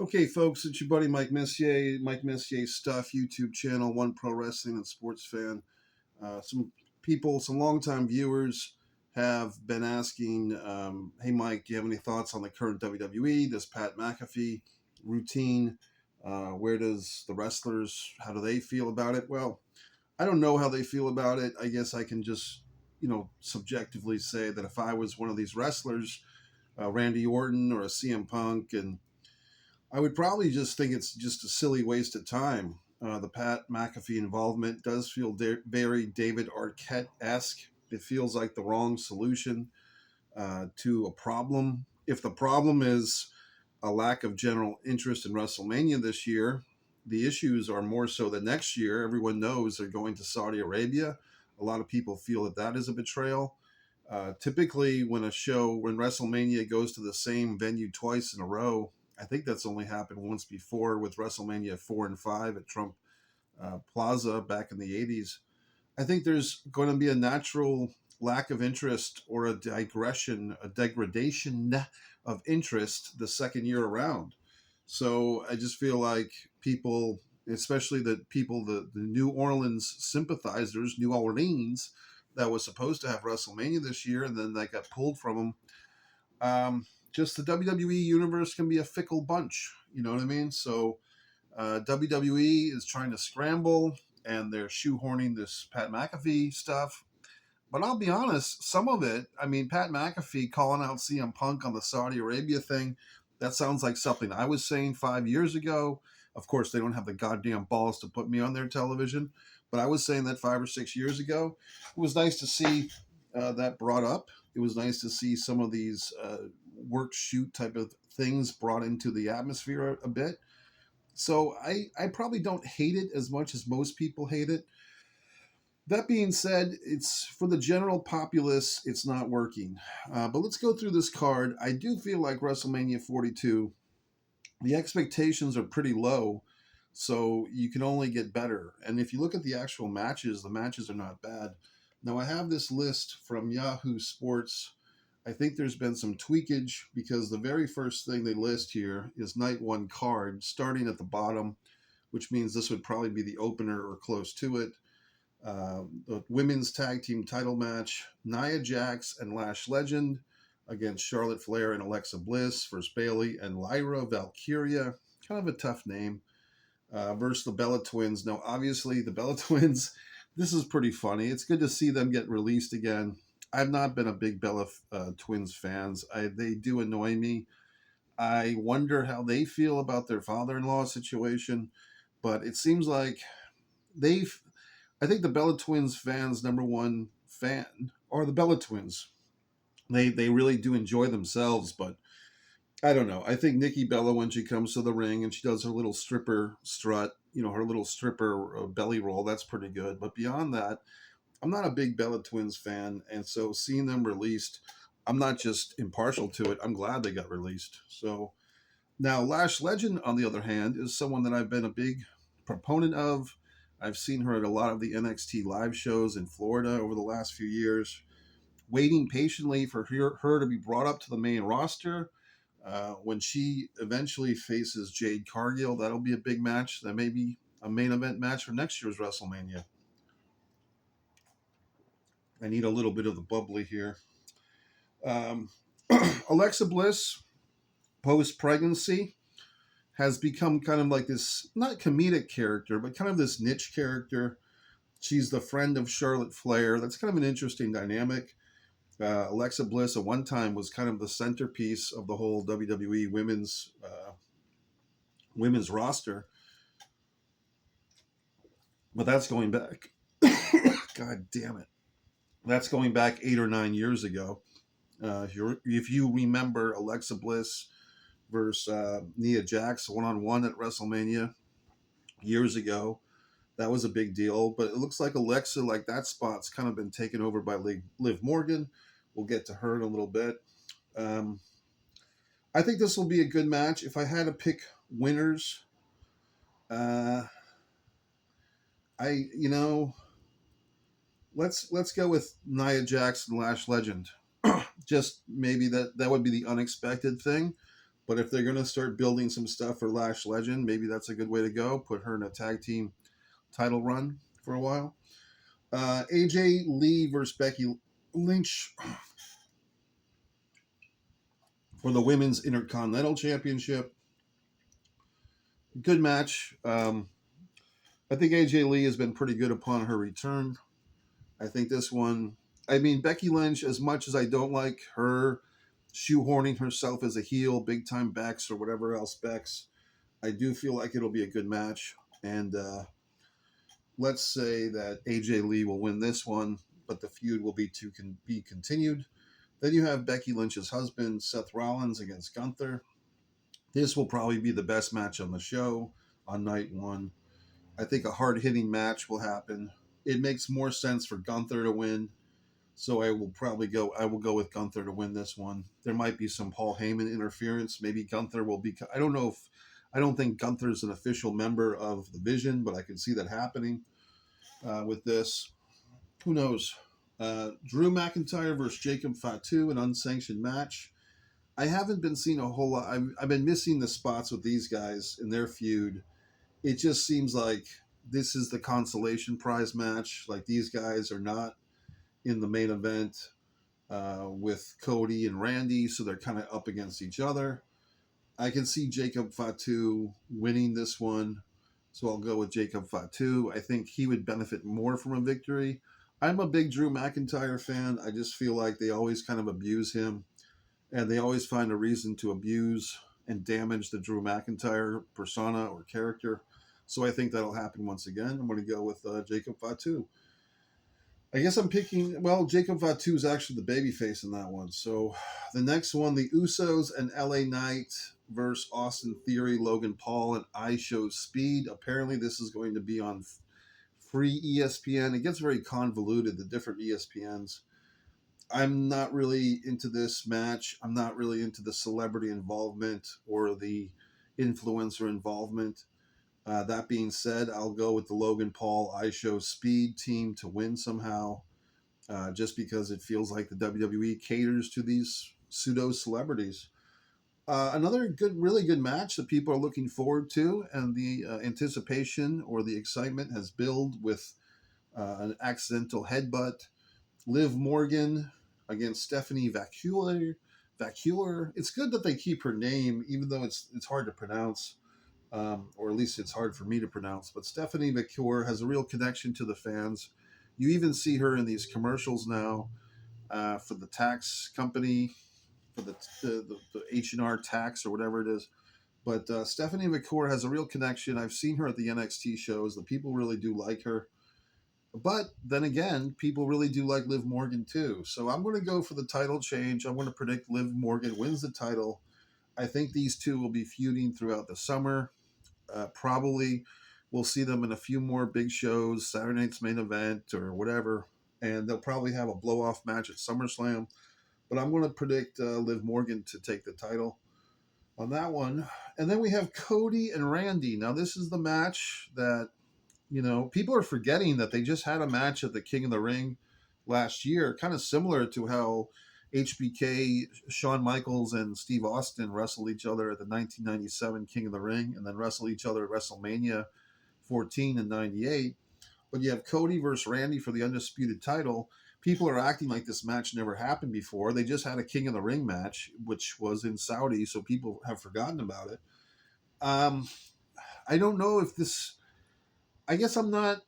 Okay, folks, it's your buddy Mike Messier, Mike Messier Stuff YouTube channel, One Pro Wrestling and Sports Fan. Some people, some longtime viewers have been asking, hey Mike, do you have any thoughts on the current WWE, this Pat McAfee routine? Where does the wrestlers, how do they feel about it? Well, I don't know how they feel about it. I guess I can just, subjectively say that if I was one of these wrestlers, Randy Orton or a CM Punk, and I would probably just think it's just a silly waste of time. The Pat McAfee involvement does feel very David Arquette esque. It feels like the wrong solution to a problem. If the problem is a lack of general interest in WrestleMania this year, the issues are more so that next year everyone knows they're going to Saudi Arabia. A lot of people feel that that is a betrayal. Typically, when WrestleMania goes to the same venue twice in a row, I think that's only happened once before with WrestleMania 4 and 5 at Trump Plaza back in the 80s. I think there's going to be a natural lack of interest or a degradation of interest the second year around. So I just feel like people, especially the New Orleans sympathizers, New Orleans, that was supposed to have WrestleMania this year and then that got pulled from them. Just the WWE universe can be a fickle bunch. You know what I mean? So WWE is trying to scramble and they're shoehorning this Pat McAfee stuff. But I'll be honest, some of it, I mean, Pat McAfee calling out CM Punk on the Saudi Arabia thing, that sounds like something I was saying 5 years ago. Of course, they don't have the goddamn balls to put me on their television, but I was saying that 5 or 6 years ago. It was nice to see that brought up. It was nice to see some of these work shoot type of things brought into the atmosphere a bit. So I probably don't hate it as much as most people hate it. That being said, it's for the general populace, it's not working. But let's go through this card. I do feel like WrestleMania 42, the expectations are pretty low, so you can only get better. And if you look at the actual matches, the matches are not bad. Now, I have this list from Yahoo Sports. I think there's been some tweakage because the very first thing they list here is night one card, starting at the bottom, which means this would probably be the opener or close to it. The women's tag team title match, Nia Jax and Lash Legend against Charlotte Flair and Alexa Bliss versus Bayley and Lyra Valkyria. Kind of a tough name. Versus the Bella Twins. Now, obviously, the Bella Twins, this is pretty funny. It's good to see them get released again. I've not been a big Bella Twins fans. They do annoy me. I wonder how they feel about their father-in-law situation, but it seems like they've I think the Bella Twins fans' number one fan are the Bella Twins. They really do enjoy themselves, but I don't know. I think Nikki Bella, when she comes to the ring and she does her little stripper strut, her little stripper belly roll, that's pretty good. But beyond that, I'm not a big Bella Twins fan, and so seeing them released, I'm not just impartial to it. I'm glad they got released. So now Lash Legend, on the other hand, is someone that I've been a big proponent of. I've seen her at a lot of the NXT live shows in Florida over the last few years, waiting patiently for her to be brought up to the main roster. When she eventually faces Jade Cargill, that'll be a big match. That may be a main event match for next year's WrestleMania. I need a little bit of the bubbly here. Um, Alexa Bliss, post pregnancy, has become kind of like this, not comedic character, but kind of this niche character. She's the friend of Charlotte Flair. That's kind of an interesting dynamic. Alexa Bliss at one time was kind of the centerpiece of the whole WWE women's roster, but that's going back. God damn it, that's going back 8 or 9 years ago. If you remember Alexa Bliss versus Nia Jax 1-on-1 at WrestleMania years ago, that was a big deal. But it looks like Alexa, like that spot's kind of been taken over by Liv Morgan. We'll get to her in a little bit. I think this will be a good match. If I had to pick winners, uh, let's go with Nia Jax and Lash Legend. Just maybe that would be the unexpected thing. But if they're going to start building some stuff for Lash Legend, maybe that's a good way to go. Put her in a tag team title run for a while. AJ Lee versus Becky Lynch for the Women's Intercontinental Championship. Good match. I think AJ Lee has been pretty good upon her return. I think this one, I mean, Becky Lynch, as much as I don't like her shoehorning herself as a heel, big time Bex or whatever else Bex, I do feel like it'll be a good match. And let's say that AJ Lee will win this one, but the feud will be continued. Then you have Becky Lynch's husband, Seth Rollins, against Gunther. This will probably be the best match on the show on night one. I think a hard hitting match will happen. It makes more sense for Gunther to win, so I will go with Gunther to win this one. There might be some Paul Heyman interference. Maybe Gunther will be. I don't think Gunther's an official member of the Vision, but I can see that happening with this. Who knows? Drew McIntyre versus Jacob Fatu, an unsanctioned match. I haven't been seeing a whole lot. I've been missing the spots with these guys in their feud. It just seems like this is the consolation prize match. Like these guys are not in the main event with Cody and Randy, so they're kind of up against each other. I can see Jacob Fatu winning this one, so I'll go with Jacob Fatu. I think he would benefit more from a victory. I'm a big Drew McIntyre fan. I just feel like they always kind of abuse him, and they always find a reason to abuse and damage the Drew McIntyre persona or character. So I think that'll happen once again. I'm going to go with Jacob Fatu. I guess I'm picking. Well, Jacob Fatu is actually the babyface in that one. So the next one, the Usos and LA Knight versus Austin Theory, Logan Paul, and I Show Speed. Apparently, this is going to be on free ESPN. It gets very convoluted, the different ESPNs. I'm not really into this match. I'm not really into the celebrity involvement or the influencer involvement. That being said, I'll go with the Logan Paul I Show Speed team to win somehow, just because it feels like the WWE caters to these pseudo celebrities. Another really good match that people are looking forward to, and the anticipation or the excitement has built with an accidental headbutt. Liv Morgan against Stephanie Vaculer. Vaculer. It's good that they keep her name, even though it's hard to pronounce. Or at least it's hard for me to pronounce. But Stephanie McCure has a real connection to the fans. You even see her in these commercials now for the tax company, for the H&R tax or whatever it is. But Stephanie McCure has a real connection. I've seen her at the NXT shows. The people really do like her. But then again, people really do like Liv Morgan too. So I'm going to go for the title change. I'm going to predict Liv Morgan wins the title. I think these two will be feuding throughout the summer. Probably we'll see them in a few more big shows, Saturday Night's Main Event or whatever, and they'll probably have a blow-off match at SummerSlam. But I'm going to predict Liv Morgan to take the title on that one. And then we have Cody and Randy. Now, this is the match that, people are forgetting that they just had a match at the King of the Ring last year, kind of similar to how HBK, Shawn Michaels, and Steve Austin wrestled each other at the 1997 King of the Ring and then wrestled each other at WrestleMania 14 and 98. But you have Cody versus Randy for the undisputed title. People are acting like this match never happened before. They just had a King of the Ring match, which was in Saudi, so people have forgotten about it. I don't know if this. I guess I'm not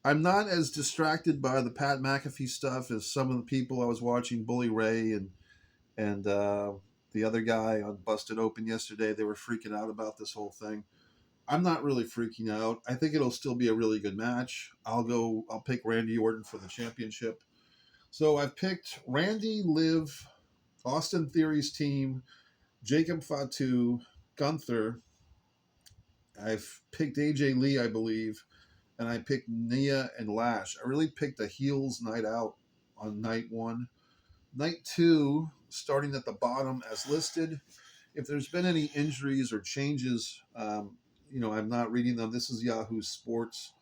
as distracted by the Pat McAfee stuff as some of the people I was watching, Bully Ray and the other guy on Busted Open yesterday. They were freaking out about this whole thing. I'm not really freaking out. I think it'll still be a really good match. I'll pick Randy Orton for the championship. So I've picked Randy, Liv, Austin Theory's team, Jacob Fatu, Gunther. I've picked AJ Lee, I believe, and I picked Nia and Lash. I really picked a heels night out on night one. Night two, starting at the bottom as listed. If there's been any injuries or changes, I'm not reading them. This is Yahoo Sports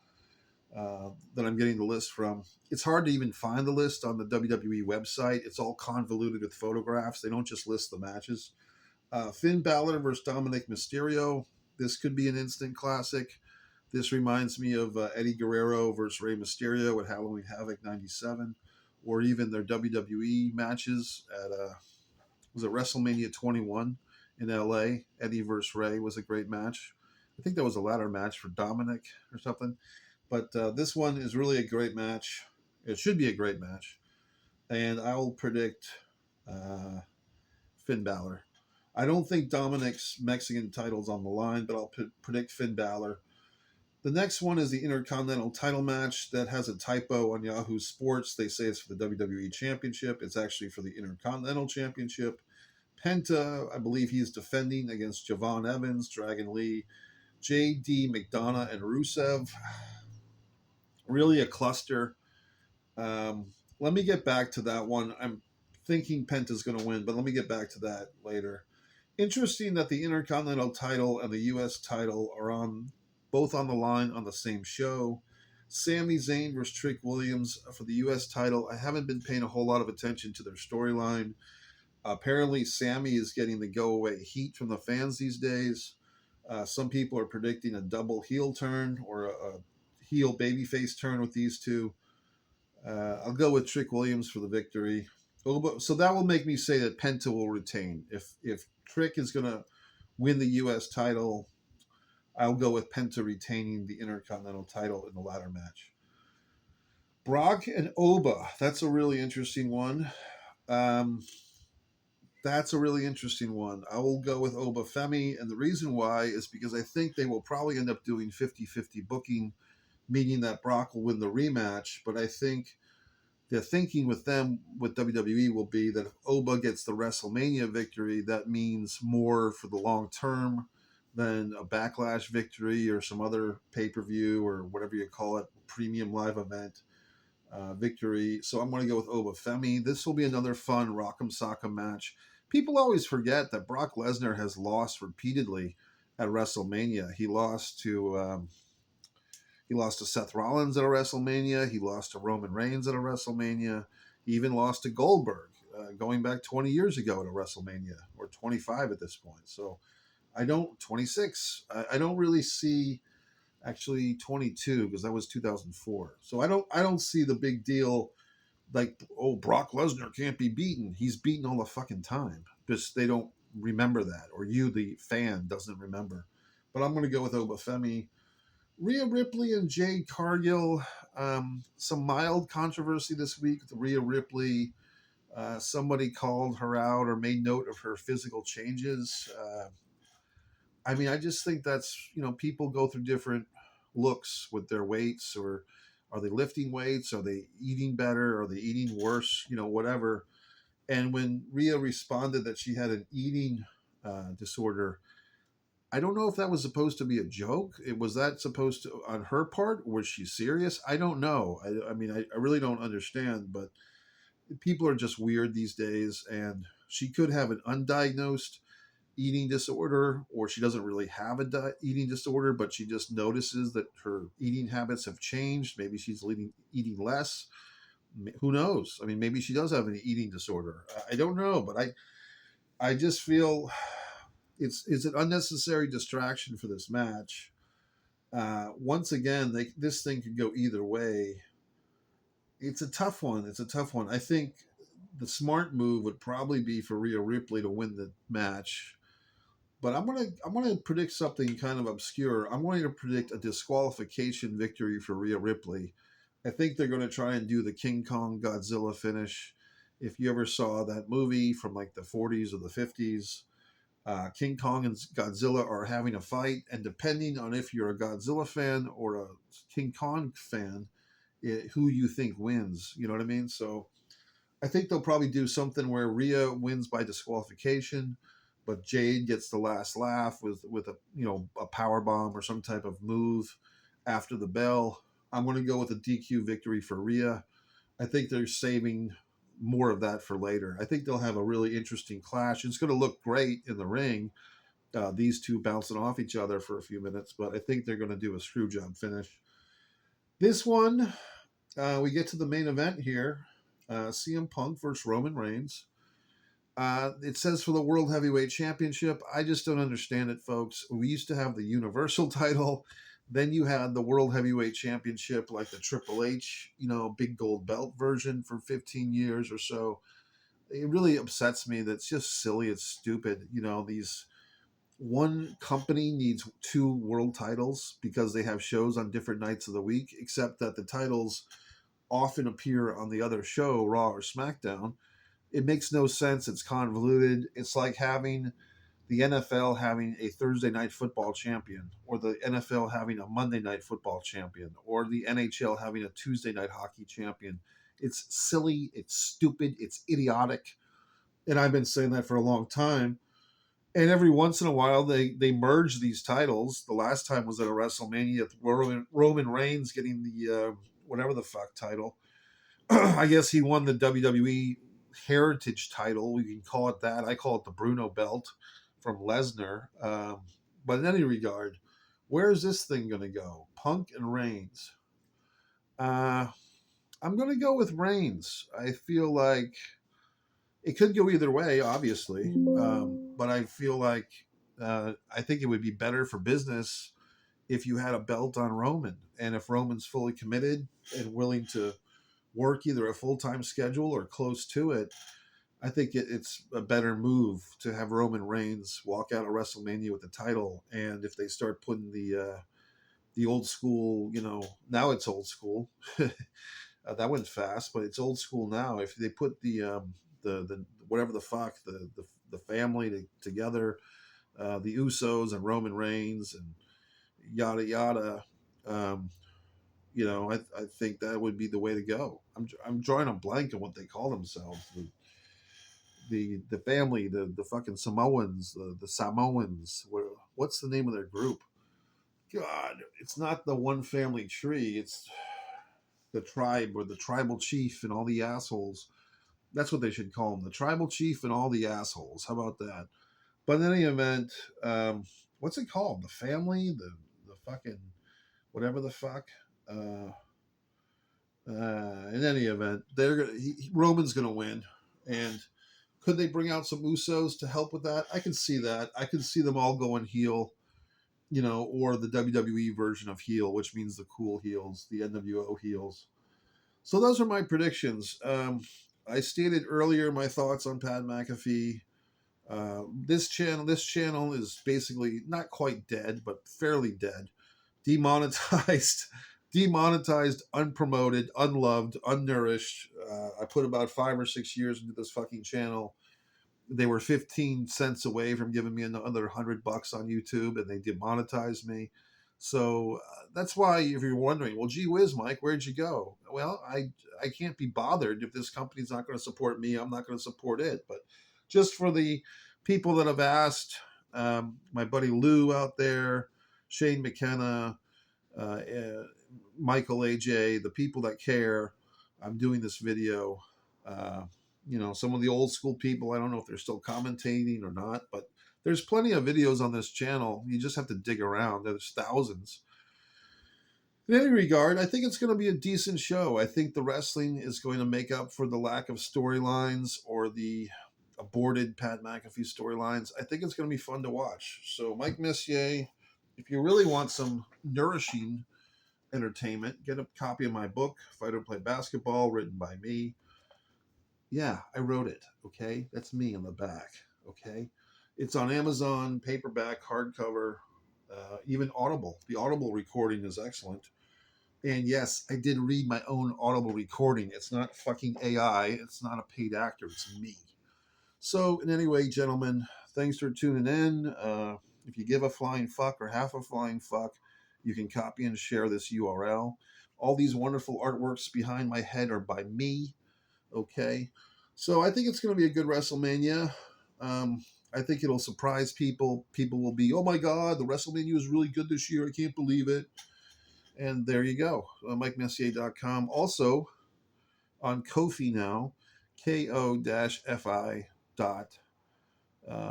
that I'm getting the list from. It's hard to even find the list on the WWE website. It's all convoluted with photographs. They don't just list the matches. Finn Balor versus Dominic Mysterio. This could be an instant classic. This reminds me of Eddie Guerrero versus Rey Mysterio at Halloween Havoc '97, or even their WWE matches at was it WrestleMania 21 in LA. Eddie versus Rey was a great match. I think that was a ladder match for Dominic or something. But this one is really a great match. It should be a great match. And I'll predict uh, Finn Balor. I don't think Dominic's Mexican title's on the line, but I'll predict Finn Balor. The next one is the Intercontinental title match that has a typo on Yahoo Sports. They say it's for the WWE Championship. It's actually for the Intercontinental Championship. Penta, I believe he's defending against Javon Evans, Dragon Lee, J.D. McDonough, and Rusev. Really a cluster. Um, Let me get back to that one. I'm thinking Penta's going to win, but let me get back to that later. Interesting that the Intercontinental title and the U.S. title are on both on the line on the same show. Sami Zayn versus Trick Williams for the U.S. title. I haven't been paying a whole lot of attention to their storyline. Apparently, Sami is getting the go-away heat from the fans these days. Some people are predicting a double heel turn or a heel babyface turn with these two. I'll go with Trick Williams for the victory. So that will make me say that Penta will retain. If Trick is going to win the U.S. title, I'll go with Penta retaining the Intercontinental title in the ladder match. Brock and Oba. That's a really interesting one. Um, that's a really interesting one. I will go with Oba Femi, and the reason why is because I think they will probably end up doing 50-50 booking, meaning that Brock will win the rematch, but I think the thinking with them with WWE will be that if Oba gets the WrestleMania victory, that means more for the long term than a Backlash victory or some other pay-per-view or whatever you call it, premium live event victory. So I'm going to go with Oba Femi. This will be another fun Rock'em Sock'em match. People always forget that Brock Lesnar has lost repeatedly at WrestleMania. He lost to Seth Rollins at a WrestleMania. He lost to Roman Reigns at a WrestleMania. He even lost to Goldberg going back 20 years ago at a WrestleMania, or 25 at this point. So 26. I don't really see, actually 22 because that was 2004. So I don't see the big deal like, oh, Brock Lesnar can't be beaten. He's beaten all the fucking time. Just they don't remember that, or you, the fan, doesn't remember. But I'm going to go with Oba Femi. Rhea Ripley and Jade Cargill. Some mild controversy this week with Rhea Ripley. Somebody called her out or made note of her physical changes. I mean, I just think that's, people go through different looks with their weights, or are they lifting weights? Are they eating better? Are they eating worse? Whatever. And when Rhea responded that she had an eating disorder, I don't know if that was supposed to be a joke. Was that supposed to, on her part? Was she serious? I don't know. I mean, I really don't understand, but people are just weird these days. And she could have an undiagnosed eating disorder, or she doesn't really have a eating disorder, but she just notices that her eating habits have changed. Maybe she's eating less. Who knows? I mean, maybe she does have an eating disorder. I don't know, but I just feel it's an unnecessary distraction for this match. Once again, this thing could go either way. It's a tough one. It's a tough one. I think the smart move would probably be for Rhea Ripley to win the match. But I'm gonna predict something kind of obscure. I'm going to predict a disqualification victory for Rhea Ripley. I think they're going to try and do the King Kong Godzilla finish. If you ever saw that movie from like the 40s or the 50s, King Kong and Godzilla are having a fight, and depending on if you're a Godzilla fan or a King Kong fan, who you think wins. You know what I mean? So I think they'll probably do something where Rhea wins by disqualification, but Jade gets the last laugh with a power bomb or some type of move after the bell. I'm going to go with a DQ victory for Rhea. I think they're saving more of that for later. I think they'll have a really interesting clash. It's going to look great in the ring, these two bouncing off each other for a few minutes, but I think they're going to do a screw job finish. This one, we get to the main event here. CM Punk versus Roman Reigns. It says for the World Heavyweight Championship. I just don't understand it, folks. We used to have the Universal title. Then you had the World Heavyweight Championship, like the Triple H, big gold belt version for 15 years or so. It really upsets me. That's just silly. It's stupid. These one company needs two world titles because they have shows on different nights of the week, except that the titles often appear on the other show, Raw or SmackDown. It makes no sense. It's convoluted. It's like having the NFL having a Thursday night football champion, or the NFL having a Monday night football champion, or the NHL having a Tuesday night hockey champion. It's silly. It's stupid. It's idiotic. And I've been saying that for a long time. And every once in a while, they merge these titles. The last time was at a WrestleMania, Roman Reigns getting the whatever the fuck title. I guess he won the WWE Heritage title. We can call it that. I call it the Bruno belt from Lesnar. But in any regard, where is this thing going to go? Punk and Reigns. Uh, I'm going to go with Reigns. I feel like it could go either way, obviously. But I feel like I think it would be better for business if you had a belt on Roman. And if Roman's fully committed and willing to work either a full-time schedule or close to it, I think it's a better move to have Roman Reigns walk out of WrestleMania with the title. And if they start putting the old school, now it's old school. That went fast, but it's old school now. If they put the whatever the fuck the family together, the Usos and Roman Reigns and yada yada, um, I think that would be the way to go. I'm drawing a blank on what they call themselves. The family, the fucking Samoans, the Samoans. What's the name of their group? God, it's not the one family tree. It's the tribe or the tribal chief and all the assholes. That's what they should call them, the tribal chief and all the assholes. How about that? But in any event, what's it called? The family, the fucking whatever the fuck. In any event, Roman's gonna win, and could they bring out some Usos to help with that? I can see that. I can see them all going heel, or the WWE version of heel, which means the cool heels, the NWO heels. So those are my predictions. I stated earlier my thoughts on Pat McAfee. This channel is basically not quite dead, but fairly dead, demonetized, demonetized, unpromoted, unloved, unnourished. I put about 5 or 6 years into this fucking channel. They were 15 cents away from giving me another $100 on YouTube, and they demonetized me. So that's why, if you're wondering, well, gee whiz, Mike, where'd you go? Well, I can't be bothered. If this company's not going to support me, I'm not going to support it. But just for the people that have asked, my buddy Lou out there, Shane McKenna, uh, Michael AJ, the people that care, I'm doing this video. Uh, some of the old school people, I don't know if they're still commentating or not, but there's plenty of videos on this channel. You just have to dig around. There's thousands. In any regard, I think it's going to be a decent show. I think the wrestling is going to make up for the lack of storylines or the aborted Pat McAfee storylines. I think it's going to be fun to watch. So, Mike Messier, if you really want some nourishing entertainment, get a copy of my book, Fight or Play Basketball, written by me. Yeah, I wrote it. Okay, that's me on the back. Okay, it's on Amazon, paperback, hardcover, even Audible. The Audible recording is excellent. And yes, I did read my own Audible recording. It's not fucking AI. It's not a paid actor. It's me. So, in any way, gentlemen, thanks for tuning in. If you give a flying fuck or half a flying fuck, you can copy and share this URL. All these wonderful artworks behind my head are by me. Okay. So I think it's going to be a good WrestleMania. I think it'll surprise people. People will be, oh my God, the WrestleMania was really good this year. I can't believe it. And there you go. MikeMessier.com. Also on Kofi now, ko-fi dot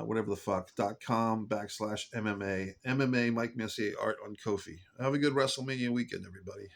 whatever the fuck .com/MMA. MMA Mike Messier art on Kofi. Have a good WrestleMania weekend, everybody.